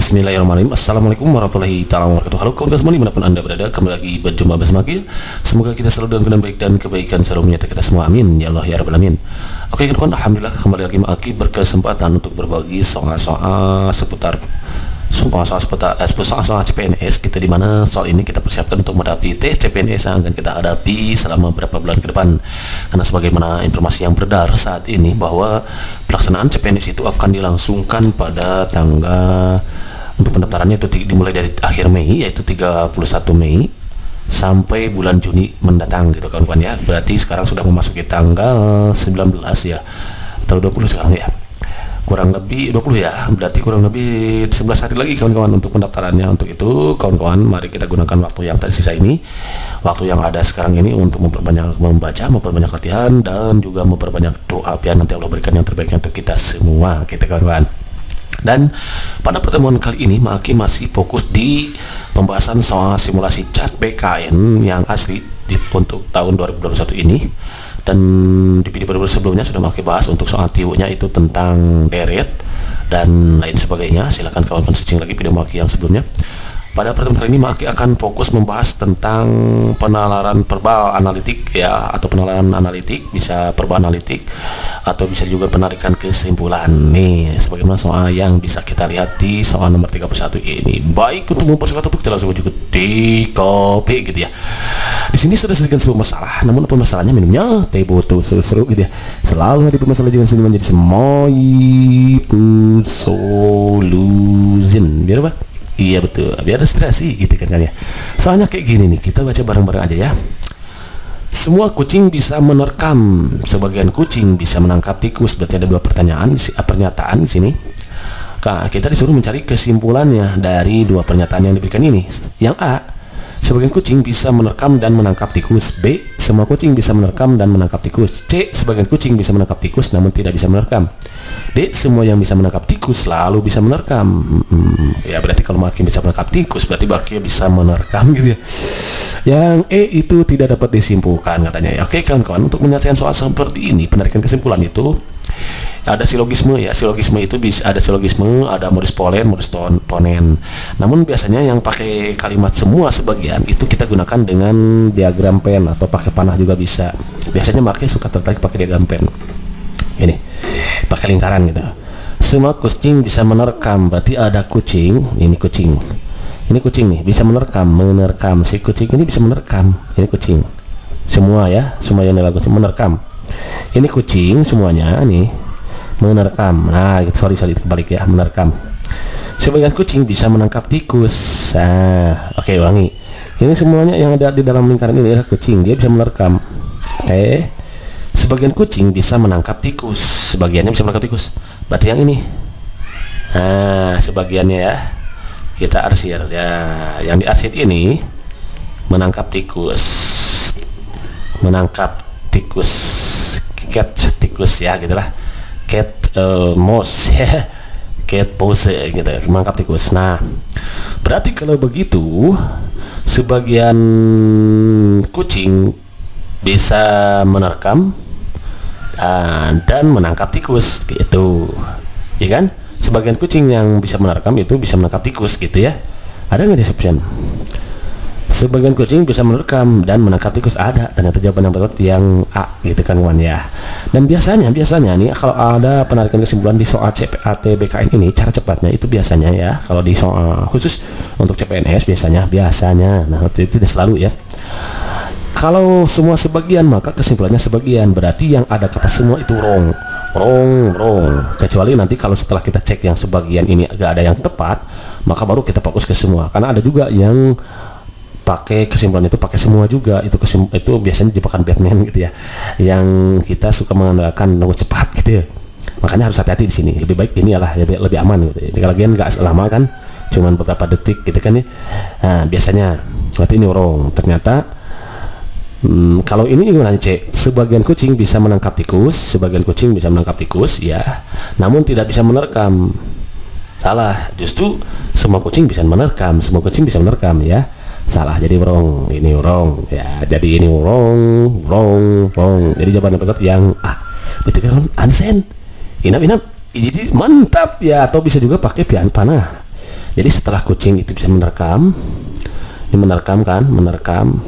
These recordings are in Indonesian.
Bismillahirrahmanirrahim. Assalamualaikum warahmatullahi wabarakatuh. Halo kawan-kawan semua dimanapun anda berada, kembali lagi berjumpa bersama kita. Semoga kita selalu dalam keadaan baik dan kebaikan selalu menyertai kita semua, amin ya Allah ya Rabbal Alamin. Oke kawan-kawan, alhamdulillah kembali lagi Maki berkesempatan untuk berbagi soal-soal seputar CPNS kita, dimana soal ini kita persiapkan untuk menghadapi tes CPNS yang akan kita hadapi selama beberapa bulan ke depan. Karena sebagaimana informasi yang beredar saat ini bahwa pelaksanaan CPNS itu akan dilangsungkan pada tanggal, untuk pendaftarannya itu dimulai dari akhir Mei, yaitu 31 Mei sampai bulan Juni mendatang gitu kawan-kawan ya. Berarti sekarang sudah memasuki tanggal 19 ya, atau 20 sekarang ya, kurang lebih 20 ya, berarti kurang lebih 11 hari lagi kawan-kawan untuk pendaftarannya. Untuk itu kawan-kawan, mari kita gunakan waktu yang tersisa ini, waktu yang ada sekarang ini, untuk memperbanyak membaca, memperbanyak latihan, dan juga memperbanyak doa biar nanti Allah berikan yang terbaiknya untuk kita semua kita kawan-kawan. Dan pada pertemuan kali ini Maki masih fokus di pembahasan soal simulasi CAT BKN yang asli untuk tahun 2021 ini. Dan di video sebelumnya sudah Maki bahas untuk soal TIWO-nya itu tentang deret dan lain sebagainya. Silahkan kawan-kawan searching lagi video Maki yang sebelumnya. Pada pertemuan kali ini Maki akan fokus membahas tentang penalaran verbal analitik ya, atau penalaran analitik, bisa verbal analitik atau bisa juga penarikan kesimpulan nih, sebagaimana soal yang bisa kita lihat di soal nomor 31 ini. Baik, untuk mempercepat untuk kita langsung juga di copy gitu ya. Di sini sudah sedikit sebuah masalah, namun apa masalahnya? Minumnya teh botol seru-seru gitu ya. Selalu ada masalah, jangan sini menjadi semuanya solution. Biar apa? Iya betul, biar inspirasi gitu kan ya. Soalnya kayak gini nih, kita baca bareng-bareng aja ya. Semua kucing bisa menerkam, sebagian kucing bisa menangkap tikus. Berarti ada dua pernyataan di sini. Nah, kita disuruh mencari kesimpulannya dari dua pernyataan yang diberikan ini. Yang A, sebagian kucing bisa menerkam dan menangkap tikus. B, semua kucing bisa menerkam dan menangkap tikus. C, sebagian kucing bisa menangkap tikus namun tidak bisa menerkam. D, semua yang bisa menangkap tikus selalu bisa menerkam. Ya berarti kalau Maki bisa menangkap tikus, berarti Maki bisa menerkam gitu ya. Yang E itu tidak dapat disimpulkan katanya ya. Oke kawan-kawan, untuk menyelesaikan soal seperti ini, penarikan kesimpulan itu ada silogisme ya. Silogisme itu bisa ada silogisme, ada modus polen, modus ponen. Namun biasanya yang pakai kalimat semua sebagian itu kita gunakan dengan diagram pen atau pakai panah juga bisa. Biasanya Maki suka tertarik pakai diagram pen. Ini pakai lingkaran gitu. Semua kucing bisa menerkam, berarti ada kucing, ini kucing nih bisa menerkam. Si kucing ini bisa menerkam, ini kucing semua ya, semua yang dilakukan menerkam. Ini kucing semuanya nih menerkam. Nah sorry kebalik ya, menerkam. Sebagian kucing bisa menangkap tikus. Nah oke, ulangi. Ini semuanya yang ada di dalam lingkaran ini adalah kucing, dia bisa menerkam. Oke, sebagian kucing bisa menangkap tikus, sebagiannya bisa menangkap tikus, berarti yang ini. Nah sebagiannya ya kita arsir ya, yang diarsir ini menangkap tikus, cat tikus ya gitulah, cat mouse ya, cat pose gitu, menangkap tikus. Nah berarti kalau begitu sebagian kucing bisa menerkam dan menangkap tikus gitu ya kan. Sebagian kucing yang bisa menerkam itu bisa menangkap tikus gitu ya. Ada nggak description? Sebagian kucing bisa menerkam dan menangkap tikus, ada. Ternyata jawaban yang betul yang A gitu kan kawan ya. Dan biasanya nih kalau ada penarikan kesimpulan di soal CPAT BKN ini, cara cepatnya itu biasanya ya, kalau di soal khusus untuk CPNS biasanya nah itu tidak selalu ya. Kalau semua sebagian, maka kesimpulannya sebagian, berarti yang ada kata semua itu wrong. Kecuali nanti kalau setelah kita cek yang sebagian ini agak ada yang tepat, maka baru kita fokus ke semua. Karena ada juga yang pakai kesimpulan itu pakai semua juga, itu biasanya jebakan Batman gitu ya, yang kita suka mengandalkan nunggu cepat gitu ya. Makanya harus hati-hati di sini. Lebih baik ini adalah lebih aman gitu. Jadi lagian nggak lama kan, cuman beberapa detik gitu kan ya. Nah biasanya berarti ini wrong. Ternyata kalau ini gimana C? Sebagian kucing bisa menangkap tikus, sebagian kucing bisa menangkap tikus ya, namun tidak bisa menerkam. Salah, justru semua kucing bisa menerkam, ya. Salah, jadi wrong. Ini wrong ya, jadi ini wrong. Jadi jawaban yang betul yang A. Betul kan? Ansen. Inap. Jadi mantap ya. Atau bisa juga pakai pian panah. Jadi setelah kucing itu bisa menerkam, ini menerkam kan, menerkam.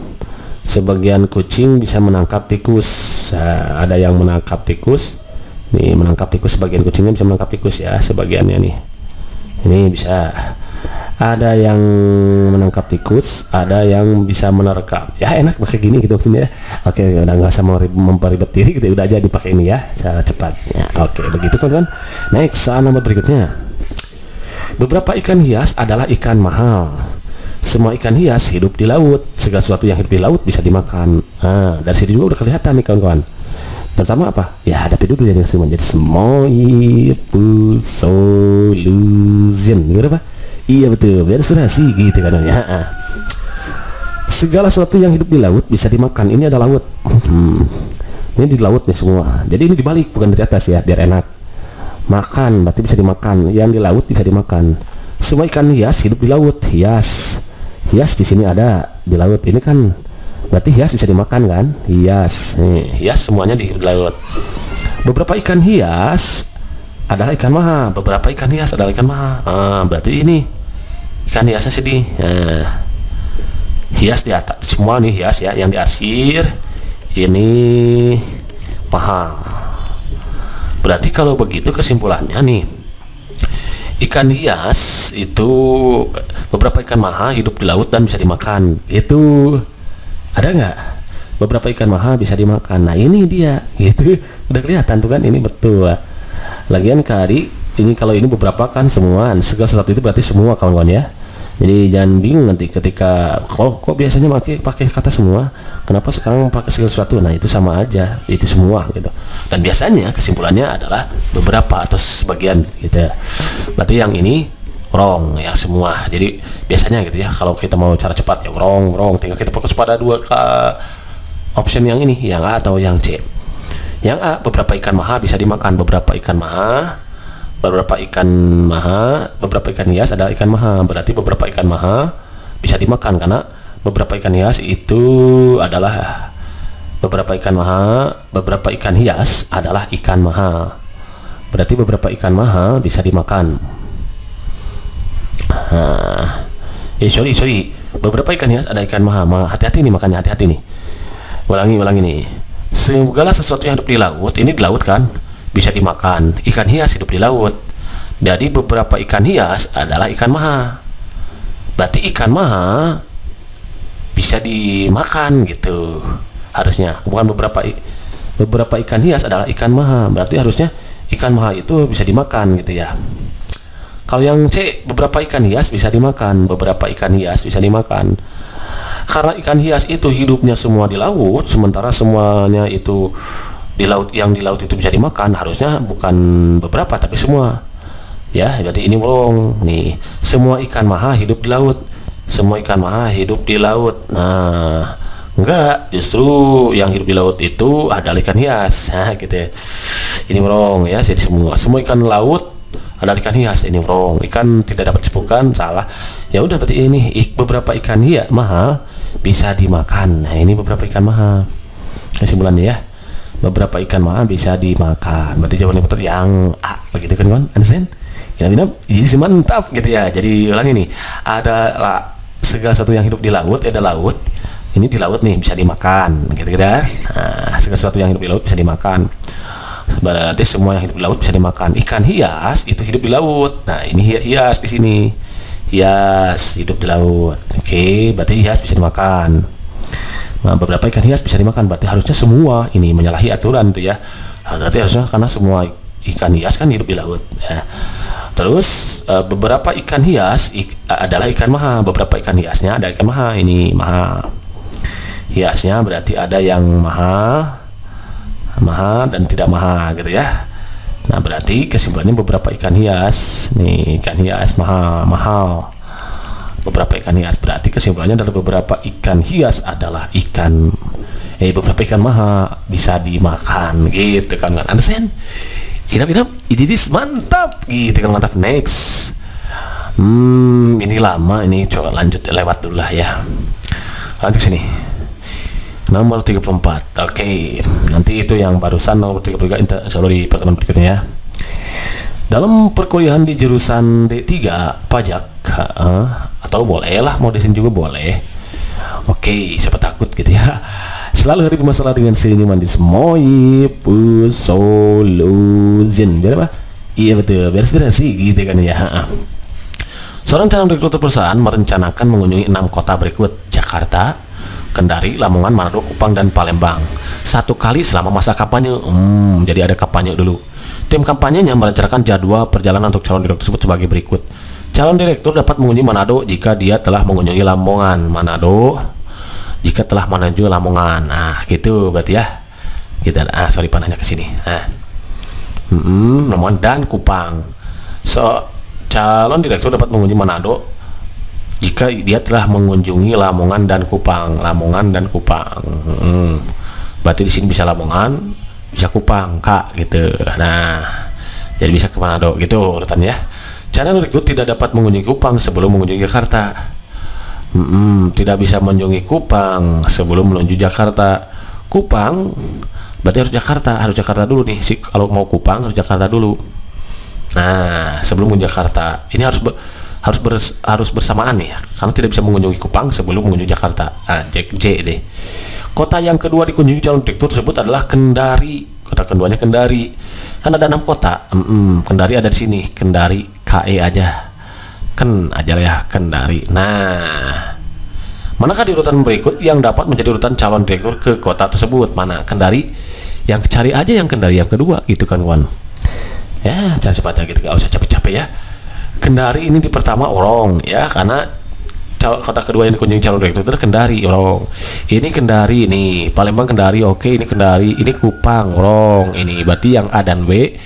Sebagian kucing bisa menangkap tikus. Nah, ada yang menangkap tikus. Nih menangkap tikus, sebagian kucingnya bisa menangkap tikus ya, sebagiannya nih. Ini bisa. Ada yang menangkap tikus, ada yang bisa menerkam. Ya enak pakai gini gitu maksudnya. Oke, udah nggak usah memperibet diri gitu, udah aja dipakai ini ya, cara cepatnya. Oke, begitu kan. Next, soal nomor berikutnya. Beberapa ikan hias adalah ikan mahal. Semua ikan hias hidup di laut. Segala sesuatu yang hidup di laut bisa dimakan. Nah, dari sini juga udah kelihatan nih kawan-kawan. Pertama apa? Ya hadapi dulu ya semua. Jadi Semoyipul solution. Gimana Pak? Iya betul, biar surasi gitu kan ya. Segala sesuatu yang hidup di laut bisa dimakan. Ini ada laut. Ini di laut nih semua. Jadi ini dibalik, bukan di atas ya, biar enak. Makan berarti bisa dimakan. Yang di laut bisa dimakan. Semua ikan hias hidup di laut. Hias di sini ada di laut. Ini kan berarti hias bisa dimakan kan? Hias. Nih, hias semuanya di laut. Beberapa ikan hias adalah ikan maha. Beberapa ikan hias adalah ikan maha. Berarti ini ikan hiasnya sedih. Hias di atas semua nih hias ya, yang diarsir ini maha. Berarti kalau begitu kesimpulannya nih, ikan hias itu beberapa ikan maha hidup di laut dan bisa dimakan. Itu ada nggak? Beberapa ikan maha bisa dimakan. Nah ini dia, gitu. Udah kelihatan tuh kan, ini betul. Lagian kali ini kalau ini beberapa kan semua, segala sesuatu itu berarti semua kawan-kawan ya. Jadi jangan bingung nanti ketika kok biasanya pakai kata semua, kenapa sekarang pakai segala sesuatu? Nah itu sama aja, itu semua gitu. Dan biasanya kesimpulannya adalah beberapa atau sebagian gitu ya. Berarti yang ini wrong ya semua. Jadi biasanya gitu ya, kalau kita mau cara cepat ya wrong, tinggal kita fokus pada dua option yang ini, yang A atau yang C. Yang A, beberapa ikan maha bisa dimakan. Beberapa ikan hias adalah ikan maha. Berarti beberapa ikan maha bisa dimakan karena beberapa ikan hias itu adalah beberapa ikan hias adalah ikan maha. Berarti beberapa ikan maha bisa dimakan. Sorry. Beberapa ikan hias ada ikan maha. Hati-hati nih, makanya hati-hati nih. Ulangi nih. Segala sesuatu yang hidup di laut, ini di laut kan, bisa dimakan. Ikan hias hidup di laut. Jadi beberapa ikan hias adalah ikan maha. Berarti ikan maha bisa dimakan gitu. Harusnya bukan beberapa ikan hias adalah ikan maha. Berarti harusnya ikan maha itu bisa dimakan gitu ya. Kalau yang C, beberapa ikan hias bisa dimakan. Beberapa ikan hias bisa dimakan. Karena ikan hias itu hidupnya semua di laut, sementara semuanya itu di laut, yang di laut itu bisa dimakan, harusnya bukan beberapa tapi semua. Ya, jadi ini wrong nih. Semua ikan maha hidup di laut. Semua ikan maha hidup di laut. Nah, enggak, justru yang hidup di laut itu adalah ikan hias. Nah, gitu ya. Ini wrong ya, jadi semua ikan laut adalah ikan hias. Ini wrong. Ikan tidak dapat disebutkan, salah. Ya udah, berarti ini beberapa ikan hias maha bisa dimakan. Nah ini beberapa ikan maha. Kesimpulannya ya, beberapa ikan maha bisa dimakan. Berarti jawabannya betul yang A. Begitu kan kawan? Understand? Jadi mantap gitu ya. Jadi ulangi nih, ada segala sesuatu yang hidup di laut, ada laut. Ini di laut nih bisa dimakan, gitu ya. Nah, segala sesuatu yang hidup di laut bisa dimakan. Berarti semua yang hidup di laut bisa dimakan. Ikan hias itu hidup di laut. Nah ini hias di sini. Hias hidup di laut. Oke, berarti hias bisa dimakan. Nah, beberapa ikan hias bisa dimakan. Berarti harusnya semua ini menyalahi aturan tuh ya. Berarti harusnya karena semua ikan hias kan hidup di laut. Ya. Terus beberapa ikan hias adalah ikan maha. Beberapa ikan hiasnya ada ikan maha. Ini maha. Hiasnya berarti ada yang maha dan tidak maha gitu ya. Nah berarti kesimpulannya beberapa ikan hias nih, ikan hias mahal. Beberapa ikan hias, berarti kesimpulannya adalah beberapa ikan hias adalah beberapa ikan maha bisa dimakan gitu kan. Understand? Ini mantap gitu kan, mantap. Next. Ini lama ini, coba lanjut lewat dulu lah ya. Lanjut sini. Nomor 34. Oke, nanti itu yang barusan nomor 33 insya Allah di pertemuan berikutnya ya. Dalam perkuliahan di jurusan D3 pajak, atau boleh lah mau di sini juga boleh. Oke, siapa takut gitu ya. Selalu hari bermasalah dengan senyuman di semoy solution. Biar apa? Iya betul, biar inspirasi gitu kan ya. Seorang calon rekruter perusahaan merencanakan mengunjungi 6 kota berikut: Jakarta, Kendari, Lamongan, Manado, Kupang, dan Palembang. Satu kali selama masa kampanye. Jadi ada kampanye dulu. Tim kampanyenya merencanakan jadwal perjalanan untuk calon direktur tersebut sebagai berikut. Calon direktur dapat mengunjungi Manado jika dia telah mengunjungi Lamongan. Manado jika telah mengunjungi Lamongan. Nah, gitu berarti ya. Kita sorry panahnya ke sini. Lamongan dan Kupang. Calon direktur dapat mengunjungi Manado jika dia telah mengunjungi Lamongan dan Kupang. Lamongan dan Kupang. Berarti di sini bisa Lamongan, bisa Kupang, Kak gitu. Nah, jadi bisa ke Manado gitu urutannya. Calon direktur tidak dapat mengunjungi Kupang sebelum mengunjungi Jakarta. Tidak bisa mengunjungi Kupang sebelum menuju Jakarta. Kupang berarti harus Jakarta dulu nih. Kalau mau Kupang harus Jakarta dulu. Nah, sebelum mengunjungi Jakarta. Ini harus bersamaan nih, karena tidak bisa mengunjungi Kupang sebelum mengunjungi Jakarta. J deh. Kota yang kedua dikunjungi calon direktur tersebut adalah Kendari. Kota keduanya Kendari. Kan ada 6 kota. Kendari ada di sini. Kendari, KE aja. Aja lah ya, Kendari. Nah, manakah di urutan berikut yang dapat menjadi urutan calon direktur ke kota tersebut? Mana Kendari? Yang cari aja yang Kendari yang kedua gitu kan, kawan. Ya, jangan cepatnya gitu, gak usah capek-capek ya. Kendari ini di pertama orang ya, karena kota kedua yang dikunjungi calon direktur itu Kendari orang. Ini Kendari nih, Palembang Kendari, oke, ini Kendari, ini Kupang orang. Ini berarti yang A dan B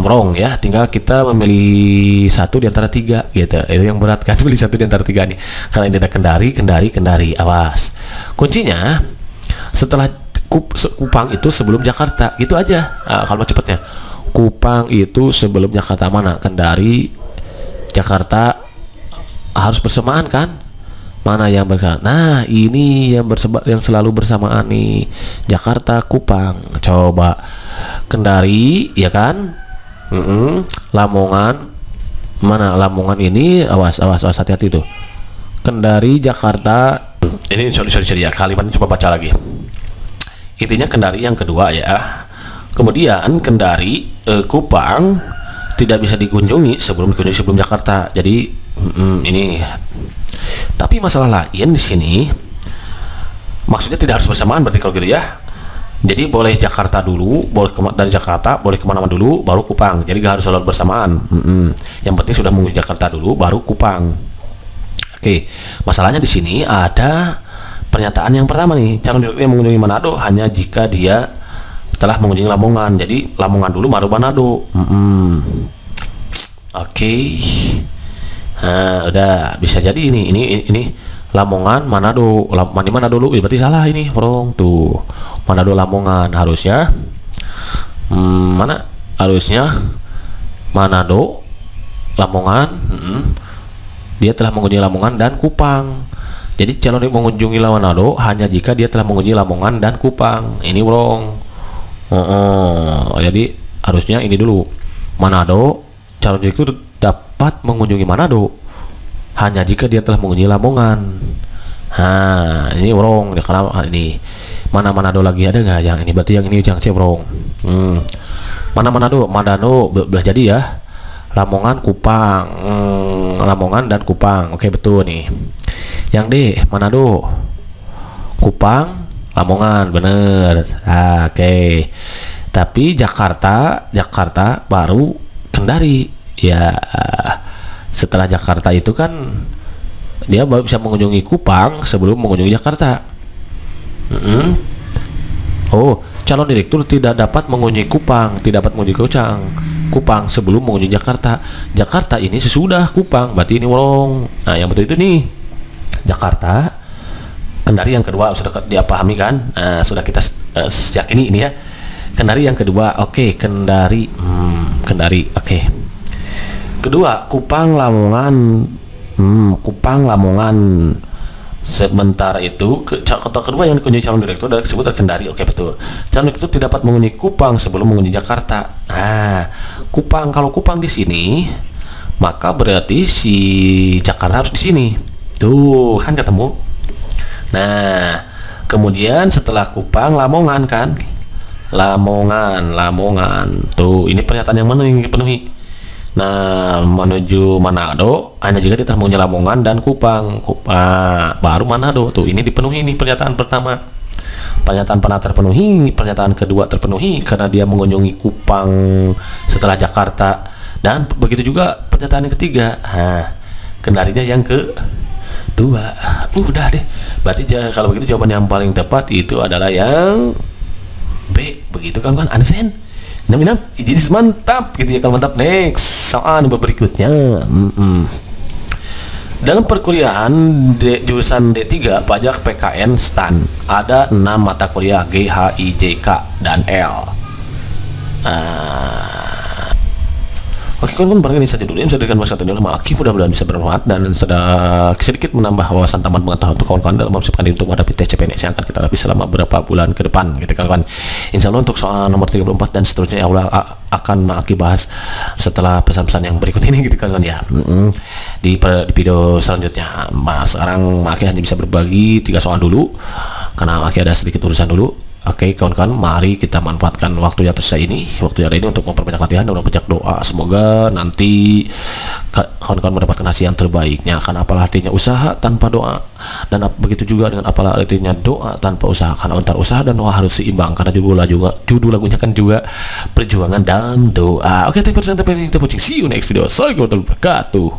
wrong ya, tinggal kita memilih satu di antara 3 gitu. Itu yang berat kan, pilih satu di antara 3 nih, karena ini ada Kendari, awas. Kuncinya setelah Kupang itu sebelum Jakarta, gitu aja. Kalau cepatnya Kupang itu sebelum Jakarta. Mana Kendari, Jakarta harus bersamaan kan? Mana yang bersamaan? Nah, ini yang selalu bersamaan nih, Jakarta, Kupang. Coba Kendari ya kan? Lamongan, mana Lamongan ini, awas hati-hati tuh. Kendari, Jakarta. Ini sorry ya, kalimatnya coba baca lagi. Intinya Kendari yang kedua ya. Kemudian Kendari, Kupang tidak bisa dikunjungi sebelum Jakarta. Jadi ini. Tapi masalah lain di sini, maksudnya tidak harus bersamaan berarti kalau gitu ya. Jadi boleh Jakarta dulu, dari Jakarta boleh kemana-mana dulu, baru Kupang. Jadi gak harus selalu bersamaan. Yang penting sudah mengunjungi Jakarta dulu, baru Kupang. Oke, masalahnya di sini ada pernyataan yang pertama nih, calon direktur yang mengunjungi Manado hanya jika dia setelah mengunjungi Lamongan. Jadi Lamongan dulu baru Manado. Oke. Nah, udah bisa jadi ini Lamongan, Manado. Di mana dulu? Berarti salah ini, Bro. Tuh. Manado, Lamongan harusnya. Mana? Harusnya Manado, Lamongan. Dia telah mengunjungi Lamongan dan Kupang. Jadi calon yang mengunjungi Manado hanya jika dia telah mengunjungi Lamongan dan Kupang. Ini, Bro. Jadi harusnya ini dulu, Manado, calon direktur dapat mengunjungi Manado hanya jika dia telah mengunjungi Lamongan. Ini wrong karena ini mana Manado lagi ada nggak yang ini, berarti yang ini yang C wrong. Mana Manado belah jadi ya, Lamongan, Kupang, Lamongan dan Kupang. Oke, betul nih. Yang D Manado, Kupang, Lamongan, bener. Oke. Tapi Jakarta baru Kendari ya. Setelah Jakarta itu kan dia baru bisa mengunjungi Kupang sebelum mengunjungi Jakarta. Calon direktur tidak dapat mengunjungi Kupang Kupang sebelum mengunjungi Jakarta. Jakarta ini sesudah Kupang, berarti ini wrong. Nah, yang betul itu nih, Jakarta, Kendari yang kedua sudah dia pahami kan? Sudah kita yakini ini ya. Kendari yang kedua, oke. Kendari, oke. Kedua, Kupang, Lamongan. Sementara itu kota kedua yang dikunjungi calon direktur adalah disebut Kendari. Oke, betul. Calon direktur tidak dapat mengunjungi Kupang sebelum mengunjungi Jakarta. Kupang, kalau Kupang di sini maka berarti si Jakarta harus di sini. Tuh kan ketemu. Nah, kemudian setelah Kupang, Lamongan kan? Lamongan. Tuh, ini pernyataan yang mana yang dipenuhi? Nah, menuju Manado hanya jika ditemunya Lamongan dan Kupang. Baru Manado. Tuh, ini dipenuhi nih pernyataan pertama. Pernyataan pertama terpenuhi, pernyataan kedua terpenuhi karena dia mengunjungi Kupang setelah Jakarta, dan begitu juga pernyataan yang ketiga. Kendarinya yang kedua. Udah deh. Berarti kalau begitu jawaban yang paling tepat itu adalah yang B. Begitu kan Ansen? Minam jadi mantap gitu ya. Kalau mantap, next soal berikutnya. Dalam perkuliahan jurusan D3 pajak PKN STAN ada 6 mata kuliah G, H, I, J, K, dan L. Oke kawan-kawan, barangkali saja dulu yang saya berikan masukan tadi oleh Maki, mudah-mudahan bisa bermanfaat dan sudah sedikit menambah wawasan taman pengetahuan untuk kawan-kawan dalam mempersiapkan diri untuk menghadapi tes CPNS yang akan kita hadapi selama beberapa bulan ke depan gitu kawan-kawan. Insya Allah untuk soal nomor 34 dan seterusnya ya Allah akan Maki bahas setelah pesan-pesan yang berikut ini gitu kawan-kawan ya. Di video selanjutnya. Sekarang Maki hanya bisa berbagi 3 soal dulu karena Maki ada sedikit urusan dulu. Oke kawan-kawan, mari kita manfaatkan waktu yang tersisa ini, untuk memperbanyak latihan dan memperbanyak doa. Semoga nanti kawan-kawan mendapatkan hasil yang terbaiknya. Karena apalah artinya usaha tanpa doa, dan begitu juga dengan apalah artinya doa tanpa usaha. Karena antara usaha dan doa harus seimbang. Karena judul lagunya kan juga perjuangan dan doa. Oke, terima kasih. See you next video. Assalamualaikum warahmatullahi wabarakatuh.